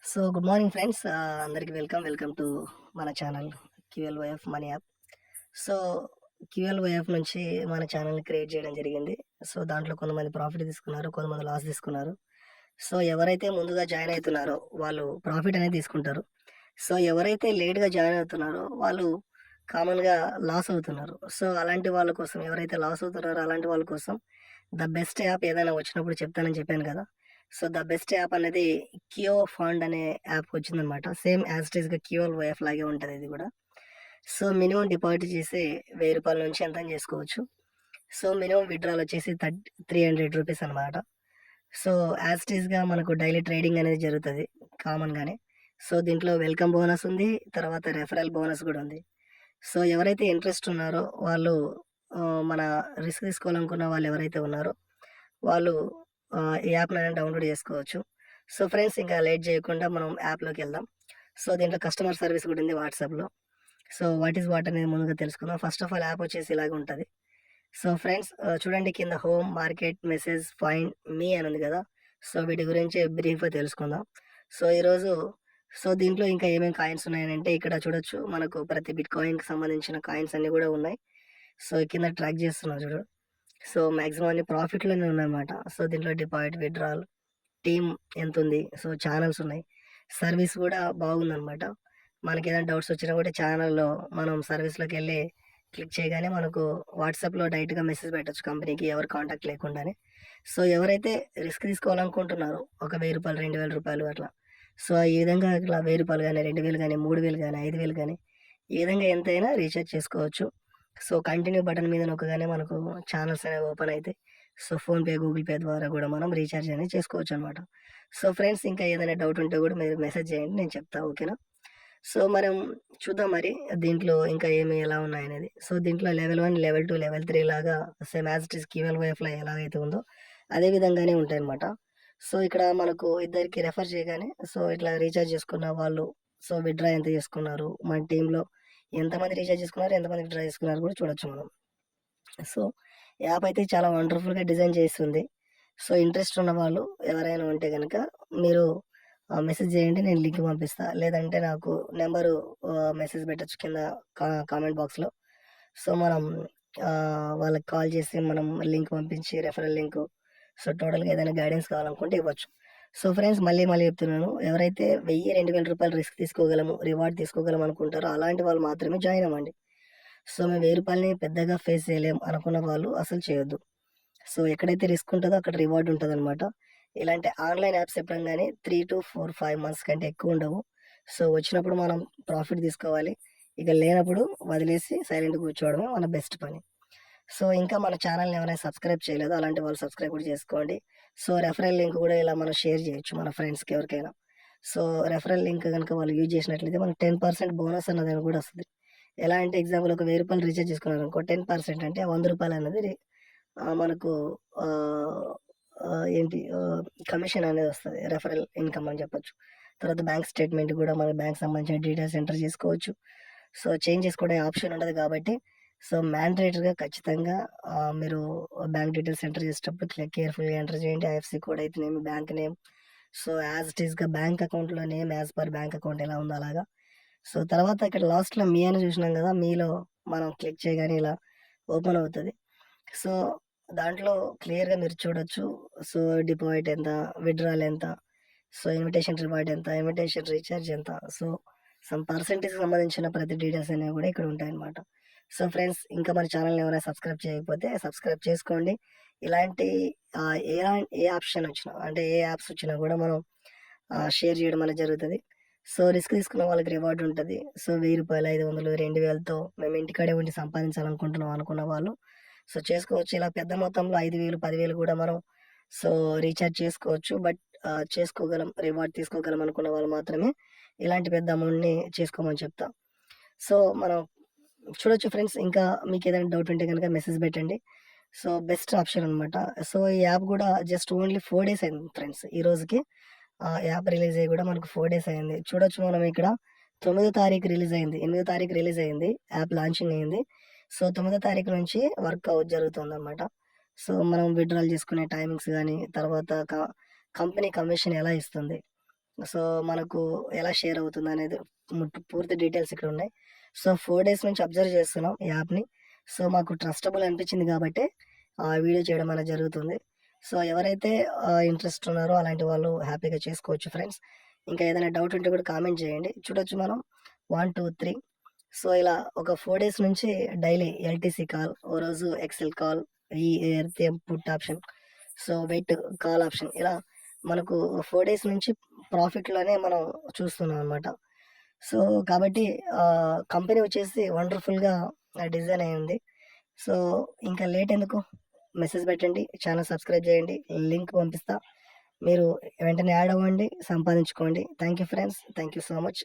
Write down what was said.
So good morning friends. అందరికి welcome to మన channel క్యూఎల్వైఎఫ్ money app. So క్యూఎల్వైఎఫ్ నుంచి మన ఛానల్ని క్రియేట్ చేయడం జరిగింది. సో దాంట్లో కొంతమంది ప్రాఫిట్ తీసుకున్నారు, కొంతమంది లాస్ తీసుకున్నారు. సో ఎవరైతే ముందుగా జాయిన్ అవుతున్నారో వాళ్ళు ప్రాఫిట్ అనేది తీసుకుంటారు. సో ఎవరైతే లేట్గా జాయిన్ అవుతున్నారో వాళ్ళు కామన్గా లాస్ అవుతున్నారు. సో అలాంటి వాళ్ళ కోసం, ఎవరైతే లాస్ అవుతున్నారో అలాంటి వాళ్ళ కోసం ద బెస్ట్ యాప్ ఏదైనా వచ్చినప్పుడు చెప్తానని చెప్పాను కదా. సో ద బెస్ట్ యాప్ అనేది కియో ఫండ్ అనే యాప్ వచ్చిందనమాట. సేమ్ యాజ్ ఇట్ ఈస్గా క్యూఎల్ వైఎఫ్ లాగే ఉంటుంది ఇది కూడా. సో మినిమం డిపాజిట్ చేసి ₹1000 నుంచి ఎంత చేసుకోవచ్చు. సో మినిమం విత్డ్రాల్ వచ్చేసి 300 రూపీస్ అనమాట. సో యాజ్ ఇట్ ఈస్గా మనకు డైలీ ట్రేడింగ్ అనేది జరుగుతుంది కామన్గానే. సో దీంట్లో వెల్కమ్ బోనస్ ఉంది, తర్వాత రెఫరల్ బోనస్ కూడా ఉంది. సో ఎవరైతే ఇంట్రెస్ట్ ఉన్నారో వాళ్ళు మన రిస్క్ తీసుకోవాలనుకున్న వాళ్ళు ఎవరైతే ఉన్నారో వాళ్ళు ఈ యాప్‌ని డౌన్‌లోడ్ చేసుకోవచ్చు. సో ఫ్రెండ్స్, ఇంకా లేట్ చేయకుండా మనం యాప్‌లోకి వెళ్దాం. సో దీంట్లో కస్టమర్ సర్వీస్ కూడా ఉంది వాట్సాప్‌లో. సో వాట్ ఈస్ వాట్ అనేది ముందుగా తెలుసుకుందాం. ఫస్ట్ ఆఫ్ ఆల్ యాప్ వచ్చేసి ఇలాగ ఉంటది. సో ఫ్రెండ్స్, చూడండి కింద హోమ్, మార్కెట్, మెసేజ్, ఫైండ్ మీ అని ఉంది కదా. సో వీటి గురించి బ్రీఫ్‌గా తెలుసుకుందాం. సో ఈరోజు దీంట్లో ఇంకా ఏమేమి కాయిన్స్ ఉన్నాయనంటే ఇక్కడ చూడొచ్చు. మనకు ప్రతి బిట్‌కాయిన్‌కి సంబంధించిన కాయిన్స్ అన్నీ కూడా ఉన్నాయి. సో కింద ట్రాక్ చేస్తున్నా చూడు. సో మాక్సిమం అన్ని ప్రాఫిట్‌లోనే ఉన్నాయన్నమాట. సో దీంట్లో డిపాజిట్, విత్‌డ్రాల్, టీమ్ ఎంతుంది, సో ఛానెల్స్ ఉన్నాయి. సర్వీస్ కూడా బాగుందనమాట. మనకేదైనా డౌట్స్ వచ్చినా కూడా ఛానల్‌లో మనం సర్వీస్‌లోకెళ్ళి క్లిక్ చేయగానే మనకు వాట్సాప్‌లో డైరెక్ట్‌గా మెసేజ్ పెట్టొచ్చు కంపెనీకి, ఎవరి కాంటాక్ట్ లేకుండానే. సో ఎవరైతే రిస్క్ తీసుకోవాలనుకుంటున్నారో ఒక రూ. 1000, ₹2000 అట్లా. సో ఈ విధంగా ఇట్లా రూ. 1000 గానీ, 2000 గానీ, 3000 గానీ, 5000 గానీ ఈ విధంగా ఎంతైనా రీచార్జ్ చేసుకోవచ్చు. సో కంటిన్యూ బటన్ మీద నొక్కగానే మనకు ఛానెల్స్ అనేవి ఓపెన్ అయితాయి. సో ఫోన్‌పే, గూగుల్ పే ద్వారా కూడా మనం రీచార్జ్ అనేది చేసుకోవచ్చనమాట. సో ఫ్రెండ్స్, ఇంకా ఏదైనా డౌట్ ఉంటే కూడా మీరు మెసేజ్ చేయండి, నేను చెప్తా. ఓకేనా? సో మనం చూద్దాం మరి దీంట్లో ఇంకా ఎలా ఉన్నాయనేది. సో దీంట్లో లెవెల్ 1, లెవెల్ 2, లెవెల్ 3 లాగా same as it is QL వైఎఫ్‌లో ఎలాగైతే ఉందో అదే విధంగానే ఉంటాయన్నమాట. సో ఇక్కడ మనకు ఇద్దరికి రెఫర్ చేయగానే సో ఇట్లా రీచార్జ్ చేసుకున్న వాళ్ళు సో విత్‌డ్రా ఎంత చేసుకున్నారు, మన టీమ్‌లో ఎంతమంది రీచార్జ్ చేసుకున్నారు, ఎంతమంది విత్‌డ్రా చేసుకున్నారు కూడా చూడొచ్చు మనం. సో యాప్ అయితే చాలా వండర్‌ఫుల్‌గా డిజైన్ చేసుంది. సో ఇంట్రెస్ట్ ఉన్న వాళ్ళు ఎవరైనా ఉంటే గనక మీరు మెసేజ్ చేయండి, నేను లింక్ పంపిస్తా. లేదంటే నాకు నెంబరు మెసేజ్ పెట్టొచ్చు కింద కామెంట్ బాక్స్‌లో. సో మనం వాళ్ళకి కాల్ చేసి మనం లింక్ పంపించి రెఫరల్ లింకు సో టోటల్‌గా ఏదైనా గైడెన్స్ కావాలనుకుంటే ఇవ్వచ్చు. సో ఫ్రెండ్స్, మళ్ళీ చెప్తున్నాను. ఎవరైతే ₹1000, ₹2000 రిస్క్ తీసుకోగలము, రివార్డ్ తీసుకోగలం అనుకుంటారో అలాంటి వాళ్ళు మాత్రమే జాయిన్ అవ్వండి. సో మేము ₹1000ని పెద్దగా ఫేస్ చేయలేం అనుకున్న వాళ్ళు అసలు చేయొద్దు. సో ఎక్కడైతే రిస్క్ ఉంటదో అక్కడ రివార్డ్ ఉంటదనమాట. ఇలాంటి ఆన్‌లైన్ యాప్స్ చెప్పంగానే 3-4-5 మంత్స్ కంటే ఎక్కువ ఉండవు. సో వచ్చినప్పుడు మనం ప్రాఫిట్ తీసుకోవాలి. ఇక లేనప్పుడు వదిలేసి సైలెంట్‌గా కూర్చోవడమే మన బెస్ట్ పని. సో ఇంకా మన ఛానల్‌ని ఎవరైనా సబ్స్క్రైబ్ చేయలేదో అలాంటి వాళ్ళు సబ్స్క్రైబ్ కూడా చేసుకోండి. సో రెఫరల్ లింక్ కూడా ఇలా మనం షేర్ చేయొచ్చు మన ఫ్రెండ్స్‌కి ఎవరికైనా. సో రెఫరల్ లింక్ గనుక వాళ్ళు యూజ్ చేసినట్లయితే మనకు 10% బోనస్ అన్నదని కూడా వస్తది. ఎలా అంటే ఎగ్జాంపుల్ ఒక ₹1000 రీచార్జ్ చేసుకున్నారనుకో, 10% అంటే ఆ ₹100 అనేది మనకు ఆహ్, ఆహ్, ఏంటి కమిషన్ అనేది వస్తది. రెఫరల్ ఇన్‌కమ్ అని చెప్పొచ్చు. తర్వాత బ్యాంక్ స్టేట్‌మెంట్ కూడా మన బ్యాంక్‌కి సంబంధించిన డీటెయిల్స్ ఎంటర్ చేసుకోవచ్చు. సో చేంజ్ చేసుకునే ఆప్షన్ ఉండదు కాబట్టి సో మ్యాండేటరీగా ఖచ్చితంగా మీరు బ్యాంక్ డీటెయిల్స్ ఎంటర్ చేసేటప్పుడు కేర్‌ఫుల్‌గా ఎంటర్ చేయండి. ఐఎఫ్‌సీ కోడ్ అయితేనేమి, bank name. So as it ఈస్‌గా బ్యాంక్ అకౌంట్‌లో name as per bank account ఎలా ఉందో అలాగా. సో తర్వాత ఇక్కడ లాస్ట్‌లో మీ అని చూసినాం కదా. మీలో మనం క్లిక్ చేయగానే ఇలా ఓపెన్ అవుతది. సో దాంట్లో క్లియర్‌గా మీరు చూడొచ్చు. సో డిపాజిట్ ఎంత, విత్‌డ్రాల్ ఎంత, సో ఇన్విటేషన్ రివార్డ్ ఎంత, ఇన్విటేషన్ రీచార్జ్ ఎంత, సో సమ్ పర్సెంటేజ్‌కి సంబంధించిన ప్రతి డీటెయిల్స్ అనేవి కూడా ఇక్కడ ఉంటాయన్నమాట. సో ఫ్రెండ్స్, ఇంకా మన ఛానల్‌ని ఎవరైనా సబ్స్క్రైబ్ చేయకపోతే సబ్స్క్రైబ్ చేసుకోండి. ఇలాంటి ఆహ్, ఏ ఏ ఆప్షన్ వచ్చినా అంటే ఏ యాప్స్ వచ్చినా కూడా మనం షేర్ చేయడం అనేది జరుగుతది. సో రిస్క్ తీసుకున్న వాళ్ళకి రివార్డ్ ఉంటది. సో ₹1000, 500, 2000తో మేము ఇంటికాడే ఉండి సంపాదించాలనుకుంటున్నాం అనుకున్న వాళ్ళు సో చేసుకోవచ్చు. ఇలా పెద్ద మొత్తంలో 5000, 10,000 కూడా మనం సో రీచార్జ్ చేసుకోవచ్చు. బట్ చేసుకోగలం, రివార్డ్ తీసుకోగలం అనుకున్న వాళ్ళు మాత్రమే ఇలాంటి పెద్ద అమౌంట్‌ని చేసుకోమని చెప్తా. సో మనం చూడొచ్చు ఫ్రెండ్స్. ఇంకా మీకేదైనా డౌట్ ఉంటే గనుక మెసేజ్ పెట్టండి. సో బెస్ట్ ఆప్షన్ అనమాట. సో ఈ యాప్ గూడా జస్ట్ ఓన్లీ 4 డేస్ అయింది ఫ్రెండ్స్. ఈ రోజుకి యాప్ రిలీజ్ అయ్యి గూడా మనకు 4 డేస్ అయింది. చూడొచ్చు మనం ఇక్కడ 9థ్ తారీఖు రిలీజ్ అయింది. 8థ్ తారీఖు రిలీజ్ అయింది. యాప్ లాంచింగ్ అయింది. సో 9థ్ తారీఖు నుంచి వర్క్ జరుగుతుందనమాట. సో మనం విత్‌డ్రాల్ చేసుకునే టైమింగ్స్ గానీ, తర్వాత కంపెనీ కమిషన్ ఎలా ఇస్తుంది, సో, మనకు ఎలా షేర్ అవుతుందనేది పూర్తి డీటెయిల్స్ ఇక్కడ ఉన్నాయి. సో, 4 డేస్ నుంచి అబ్జర్వ్ చేస్తున్నాం ఈ యాప్‌ని. సో, మాకు ట్రస్టబుల్ అనిపించింది కాబట్టే వీడియో చేయడం అనేది జరుగుతుంది. సో, ఎవరైతే ఇంట్రెస్ట్ ఉన్నారో అలాంటి వాళ్ళు హ్యాపీగా చేసుకోవచ్చు ఫ్రెండ్స్. ఇంకా ఏదైనా డౌట్ ఉంటే కూడా కామెంట్ చేయండి. చూడొచ్చు మనం 1, 2, 3 సో, ఇలా ఒక 4 డేస్ నుంచి డైలీ ఎల్టీసీ కాల్, ఓ రోజు ఎక్సెల్ కాల్, ఈ ఎర్తియం put option, so, wait call option ఇలా మనకు 4 డేస్ నుంచి ప్రాఫిట్‌లోనే మనం చూస్తున్నాం అనమాట. సో, కాబట్టి కంపెనీ వచ్చేసి వండర్‌ఫుల్‌గా డిజైన్ అయ్యింది. సో, ఇంకా లేట్ ఎందుకు? మెసేజ్ పెట్టండి. ఛానెల్ సబ్స్క్రైబ్ చేయండి. లింక్ పంపిస్తా. మీరు వెంటనే యాడ్ అవ్వండి. సంపాదించుకోండి. Thank you friends. Thank you so much.